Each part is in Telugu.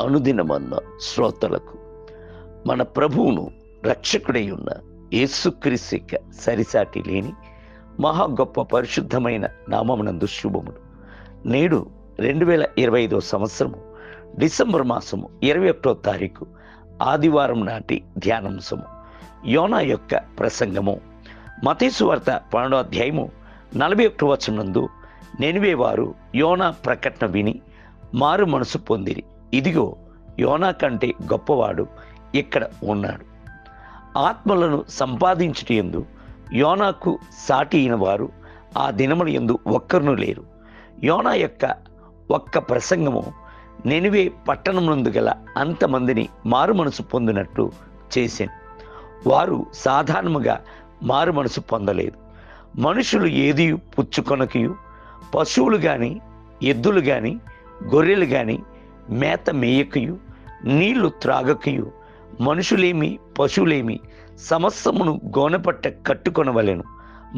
అనుదినమన్న శ్రోతలకు మన ప్రభువును రక్షకుడై ఉన్న యేసుక్రీస్తు యొక్క సరిసాటి లేని మహా గొప్ప పరిశుద్ధమైన నామమునందు శుభములు. నేడు 2025 సంవత్సరము డిసెంబర్ మాసము 21వ తారీఖు ఆదివారం నాటి ధ్యానాంశము యోనా యొక్క ప్రసంగము. మత్తయి సువార్త 12వ అధ్యాయము 41వ వచనమందు నినివే వారు యోనా ప్రకటన విని మారు మనసు పొందిరి. ఇదిగో యోనా కంటే గొప్పవాడు ఇక్కడ ఉన్నాడు. ఆత్మలను సంపాదించుటయందు యోనాకు సాటి అయిన వారు ఆ దినముల యందు ఒక్కరును లేరు. యోనా యొక్క ఒక్క ప్రసంగము నినివే పట్టణమునందు గల అంతమందిని మారు మనసు పొందినట్టు చేసింది. వారు సాధారణముగా మారు మనసు పొందలేదు. మనుషులు ఏది పుచ్చుకొనకయు, పశువులు కానీ ఎద్దులు కానీ గొర్రెలు కానీ మేత మేయకయు, నీళ్లు త్రాగకయు, మనుషులేమి పశువులేమి సమస్తమును గోనపట్ట కట్టుకొనవలెను.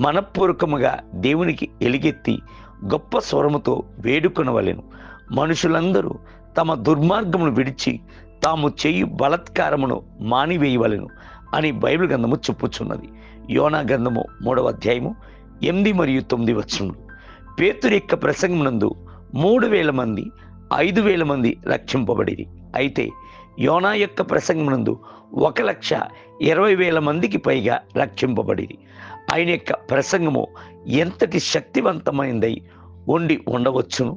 మనఃపూర్వకముగా దేవునికి ఎలుగెత్తి గొప్ప స్వరముతో వేడుకొనవలెను. మనుషులందరూ తమ దుర్మార్గమును విడిచి తాము చేయు బలత్కారమును మానివేయవలెను అని బైబిల్ గ్రంథము చెప్పుచున్నది. యోనా గ్రంథము 3వ అధ్యాయము 8 మరియు 9 వచనములు. పేతురు యొక్క ప్రసంగమునందు 3,000 మంది 5,000 మంది రక్షింపబడిరి. అయితే యోనా యొక్క ప్రసంగమునందు 1,20,000 మందికి పైగా రక్షింపబడిరి. ఆయన యొక్క ప్రసంగము ఎంతటి శక్తివంతమైనదై ఉండవచ్చును.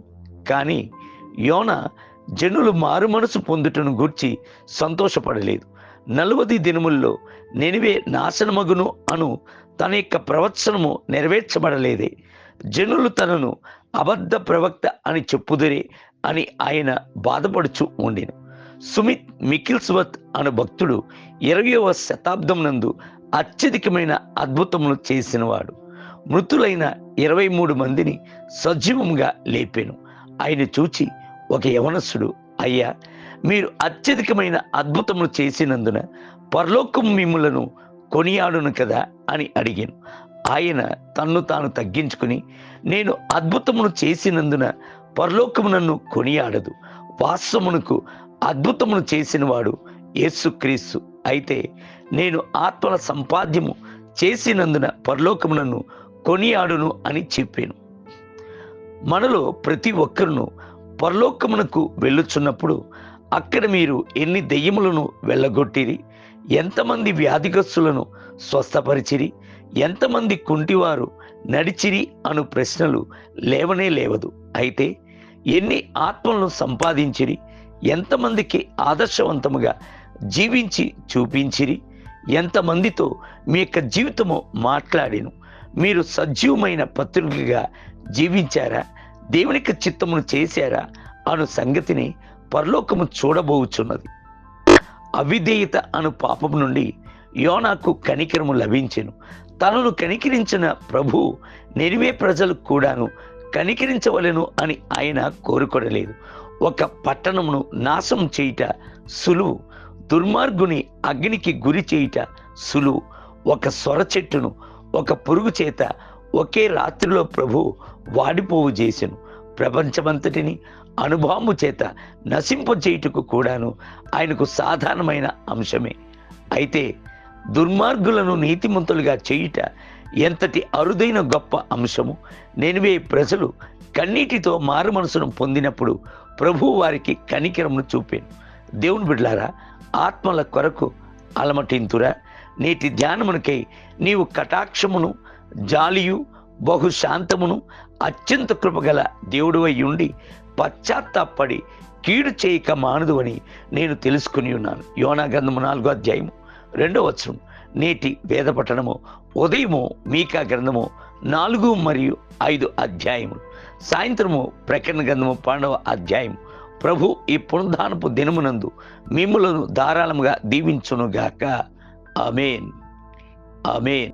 కానీ యోనా జనులు మారు మనసు పొందుటను గూర్చి సంతోషపడలేదు. 40 దినముల్లో నినివే నాశనమగును అను తన యొక్క ప్రవచనము నెరవేర్చబడలేదే. జనులు తనను అబద్ధ ప్రవక్త అని చెప్పుదురే అని ఆయన బాధపడుచు ఉండెను. సుమిత్ మికిల్స్వర్త్ అను భక్తుడు 20వ శతాబ్దం నందు అత్యధికమైన అద్భుతములు చేసినవాడు. మృతులైన 23 మందిని సజీవంగా లేపెను. ఆయన చూచి ఒక యవనస్తుడు, అయ్యా, మీరు అత్యధికమైన అద్భుతములు చేసినందున పరలోకం మిమ్ములను కొనియాడును కదా అని అడిగాను. ఆయన తన్ను తాను తగ్గించుకుని, నేను అద్భుతమును చేసినందున పరలోకము నన్ను కొనియాడదు. వాస్తవమునకు అద్భుతమును చేసినవాడు యేసుక్రీస్తు. అయితే నేను ఆత్మల సంపాద్యము చేసినందున పరలోకము నన్ను కొనియాడును అని చెప్పాను. మనలో ప్రతి ఒక్కరును పరలోకమునకు వెళ్ళుచున్నప్పుడు అక్కడ మీరు ఎన్ని దెయ్యములను వెళ్ళగొట్టిరి, ఎంతమంది వ్యాధిగ్రస్తులను స్వస్థపరిచిరి, ఎంతమంది కుంటివారు నడిచిరి అను ప్రశ్నలు లేవనే లేవదు. అయితే ఎన్ని ఆత్మలను సంపాదించిరి, ఎంతమందికి ఆదర్శవంతముగా జీవించి చూపించిరి, ఎంతమందితో మీ యొక్క జీవితము మాట్లాడిను, మీరు సజీవమైన పత్రికగా జీవించారా, దేవునికి చిత్తమును చేశారా అను సంగతిని పరలోకము చూడబోచున్నది. అవిధేయత అను పాపము నుండి యోనాకు కనికరము లభించెను. తనను కనికరించిన ప్రభు నినివే ప్రజలు కూడాను కనికరించవలెను అని ఆయన కోరుకొనలేదు. ఒక పట్టణమును నాశనం చేయుట సులువు, దుర్మార్గుని అగ్నికి గురి చేయుట సులువు. ఒక సొర చెట్టును ఒక పురుగు చేత ఒకే రాత్రిలో ప్రభు వాడిపోవు చేసెను. ప్రపంచమంతటిని అనుభవము చేత నశింపజేయుటకు కూడాను ఆయనకు సాధారణమైన అంశమే. అయితే దుర్మార్గులను నీతిమంతులుగా చేయుట ఎంతటి అరుదైన గొప్ప అంశము. నినివే ప్రజలు కన్నీటితో మారు మనసును పొందినప్పుడు ప్రభు వారికి కనికరమును చూపాను. దేవుని బిడ్డలారా, ఆత్మల కొరకు అలమటింతురా. నేటి ధ్యానమునకై నీవు కటాక్షమును, జాలియు, బహుశాంతమును, అత్యంత కృపగల దేవుడివై ఉండి పశ్చాత్తాపడి కీడు చేయక మానదు అని నేను తెలుసుకుని ఉన్నాను. యోనా గ్రంథము 4వ అధ్యాయము 2వ వచనం. నేటి వేద పఠనము ఉదయము మీకా గ్రంథము 4 మరియు 5 అధ్యాయములు, సాయంత్రము ప్రకటన గ్రంథము 12వ అధ్యాయము. ప్రభు ఈ పునరుద్ధానపు దినమునందు మిమ్ములను ధారాళముగా దీవించునుగాక. ఆమేన్, ఆమేన్.